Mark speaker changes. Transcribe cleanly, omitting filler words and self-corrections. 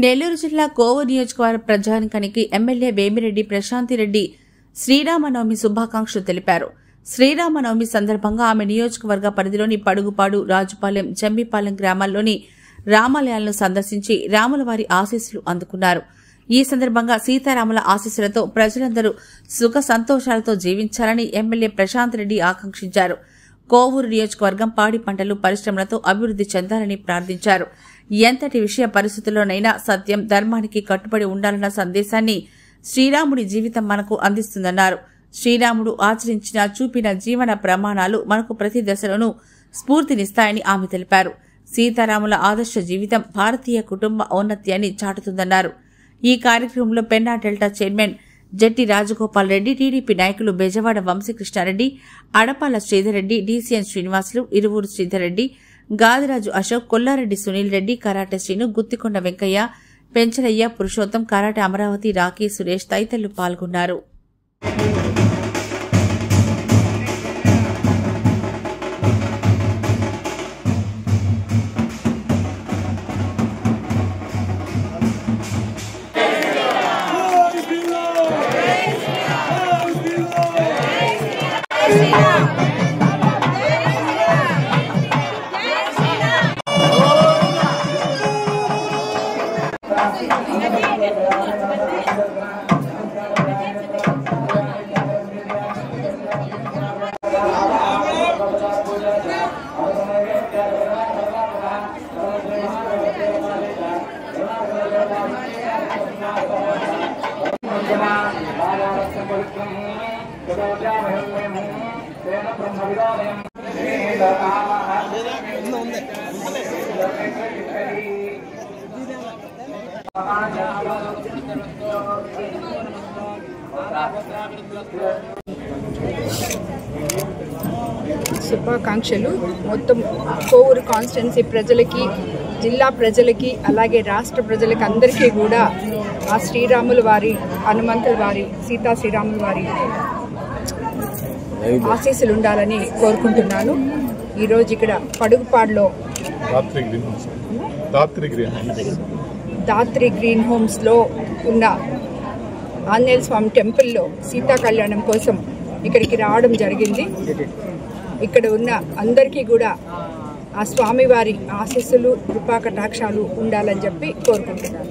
Speaker 1: నెల్లూరు జిల్లా కోవూరు నియోజకవర్గ ప్రజానికానికి ఎమ్మెల్యే వేమిరెడ్డి ప్రశాంతిరెడ్డి శ్రీరామనవమి శుభాకాంక్షలు తెలిపారు. శ్రీరామనవమి సందర్భంగా ఆమె నియోజకవర్గ పరిధిలోని పడుగుపాడు, రాజుపాలెం, జమ్మిపాలెం గ్రామాల్లోని రామాలయాలను సందర్శించి రాములవారి ఆశీస్సులు అందుకున్నారు. ఈ సందర్భంగా సీతారాముల ఆశీస్సులతో ప్రజలందరూ సుఖ సంతోషాలతో జీవించాలని ఎమ్మెల్యే ప్రశాంత్ రెడ్డి ఆకాంక్షించారు. కోవూరు నియోజకవర్గం పాడి పంటలు, పరిశ్రమలతో అభివృద్ధి చెందాలని ప్రార్థించారు. ఎంతటి విషయ పరిస్థితుల్లోనైనా సత్యం, ధర్మానికి కట్టుబడి ఉండాలన్న సందేశాన్ని శ్రీరాముడి జీవితం మనకు అందిస్తుందన్నారు. శ్రీరాముడు ఆచరించిన, చూపిన జీవన ప్రమాణాలు మనకు ప్రతి దశలోనూ స్ఫూర్తినిస్తాయని ఆమె తెలిపారు. సీతారాముల ఆదర్శ జీవితం భారతీయ కుటుంబ ఔన్నత్యాన్ని చాటుతుందన్నారు. ఈ కార్యక్రమంలో పెన్నా డెల్టా చైర్మన్ జట్టి రాజగోపాల్ రెడ్డి, టీడీపీ నాయకులు Bejawada Vamsikrishna Reddy, Adapala Sridhar Reddy, DCN Srinivasulu, Iruvuru Sridhar Reddy, Gadiraju Ashok, Kollareddy Sunil Reddy, karate Srinu, Guttikonda Venkaiah, Penchalaiah, Purushottam, karate Amaravati, Rocky, Suresh తదితరులు పాల్గొన్నారు.
Speaker 2: శుభాకాంక్షలు మొత్తం కోవూరు కాన్స్టిట్యున్సీ ప్రజలకి, జిల్లా ప్రజలకి, అలాగే రాష్ట్ర ప్రజలకి అందరికీ కూడా ఆ శ్రీరాముల వారి, హనుమంతుల వారి, సీతా శ్రీరాముల వారి ఆశీస్సులు ఉండాలని కోరుకుంటున్నాను. ఈరోజు ఇక్కడ పడుగుపాడులో దాత్రి గ్రీన్ హోమ్స్లో ఉన్న ఆంజనేయ స్వామి టెంపుల్లో సీతా కళ్యాణం కోసం ఇక్కడికి రావడం జరిగింది. ఇక్కడ ఉన్న అందరికీ కూడా ఆ స్వామివారి ఆశీస్సులు, కృపా కటాక్షాలు ఉండాలని చెప్పి కోరుకుంటున్నాను.